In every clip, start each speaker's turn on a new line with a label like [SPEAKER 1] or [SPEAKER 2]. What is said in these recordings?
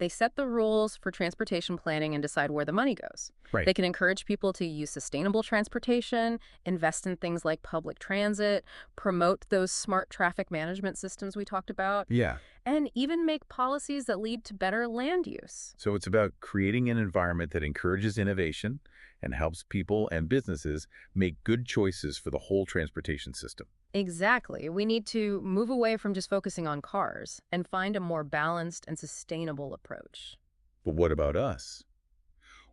[SPEAKER 1] They set the rules for transportation planning and decide where the money goes.
[SPEAKER 2] Right.
[SPEAKER 1] They can encourage people to use sustainable transportation, invest in things like public transit, promote those smart traffic management systems we talked about,
[SPEAKER 2] Yeah.
[SPEAKER 1] and even make policies that lead to better land use.
[SPEAKER 2] So it's about creating an environment that encourages innovation and helps people and businesses make good choices for the whole transportation system.
[SPEAKER 1] Exactly. We need to move away from just focusing on cars and find a more balanced and sustainable approach.
[SPEAKER 2] But what about us?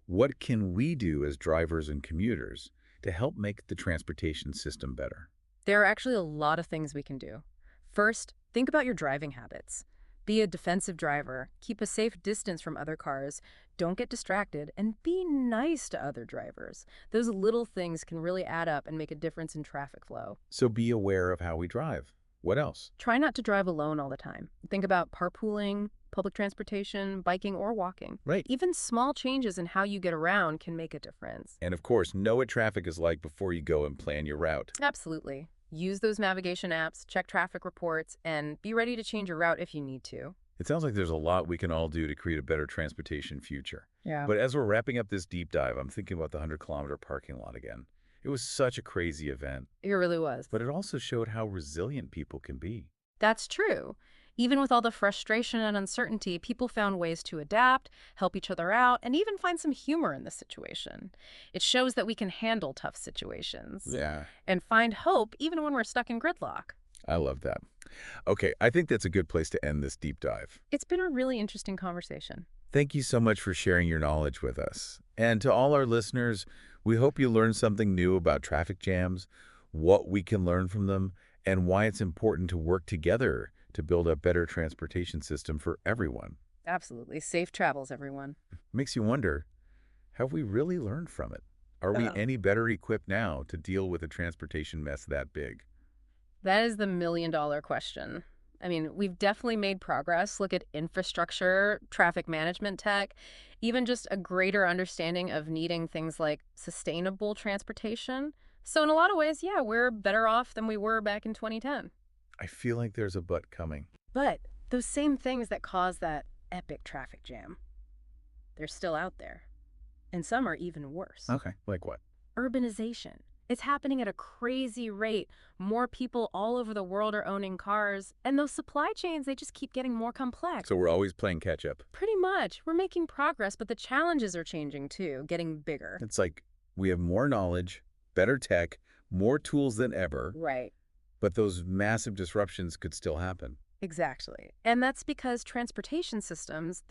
[SPEAKER 2] What can we do as drivers and commuters to help make the transportation system better?
[SPEAKER 1] There are actually a lot of things we can do. First, think about your driving habits. Be a defensive driver, keep a safe distance from other cars, don't get distracted, and be nice to other drivers. Those little things can really add up and make a difference in traffic flow.
[SPEAKER 2] So be aware of how we drive. What else?
[SPEAKER 1] Try not to drive alone all the time. Think about carpooling, public transportation, biking, or walking.
[SPEAKER 2] Right.
[SPEAKER 1] Even small changes in how you get around can make a difference.
[SPEAKER 2] And of course, know what traffic is like before you go and plan your route.
[SPEAKER 1] Absolutely. Use those navigation apps, check traffic reports, and be ready to change your route if you need to.
[SPEAKER 2] It sounds like there's a lot we can all do to create a better transportation future.
[SPEAKER 1] Yeah.
[SPEAKER 2] But as we're wrapping up this deep dive, I'm thinking about the 100-kilometer parking lot again. It was such a crazy event,
[SPEAKER 1] It really was.
[SPEAKER 2] but it also showed how resilient people can be.
[SPEAKER 1] That's true. Even with all the frustration and uncertainty, people found ways to adapt, help each other out, and even find some humor in the situation. It shows that we can handle tough situations
[SPEAKER 2] Yeah,
[SPEAKER 1] and find hope even when we're stuck in gridlock.
[SPEAKER 2] I love that. Okay, I think that's a good place to end this deep dive.
[SPEAKER 1] It's been a really interesting conversation.
[SPEAKER 2] Thank you so much for sharing your knowledge with us. And to all our listeners, we hope you learned something new about traffic jams, what we can learn from them, and why it's important to work together to build a better transportation system for everyone.
[SPEAKER 1] Absolutely. Safe travels, everyone.
[SPEAKER 2] Makes you wonder, have we really learned from it? Are we
[SPEAKER 1] Uh-oh.
[SPEAKER 2] any better equipped now to deal with a transportation mess that big?
[SPEAKER 1] That is the million-dollar question. I mean, we've definitely made progress. Look at infrastructure, traffic management tech, even just a greater understanding of needing things like sustainable transportation. So in a lot of ways, yeah, we're better off than we were back in 2010.
[SPEAKER 2] I feel like there's a but coming.
[SPEAKER 1] But those same things that caused that epic traffic jam, they're still out there. And some are even worse.
[SPEAKER 2] Okay. Like what?
[SPEAKER 1] Urbanization. It's happening at a crazy rate. More people all over the world are owning cars, and those supply chains, they just keep getting more complex.
[SPEAKER 2] So we're always playing catch up.
[SPEAKER 1] Pretty much. We're making progress, but the challenges are changing too, getting bigger.
[SPEAKER 2] It's like we have more knowledge, better tech, more tools than ever,
[SPEAKER 1] Right.
[SPEAKER 2] but those massive disruptions could still happen.
[SPEAKER 1] Exactly. And that's because transportation systems,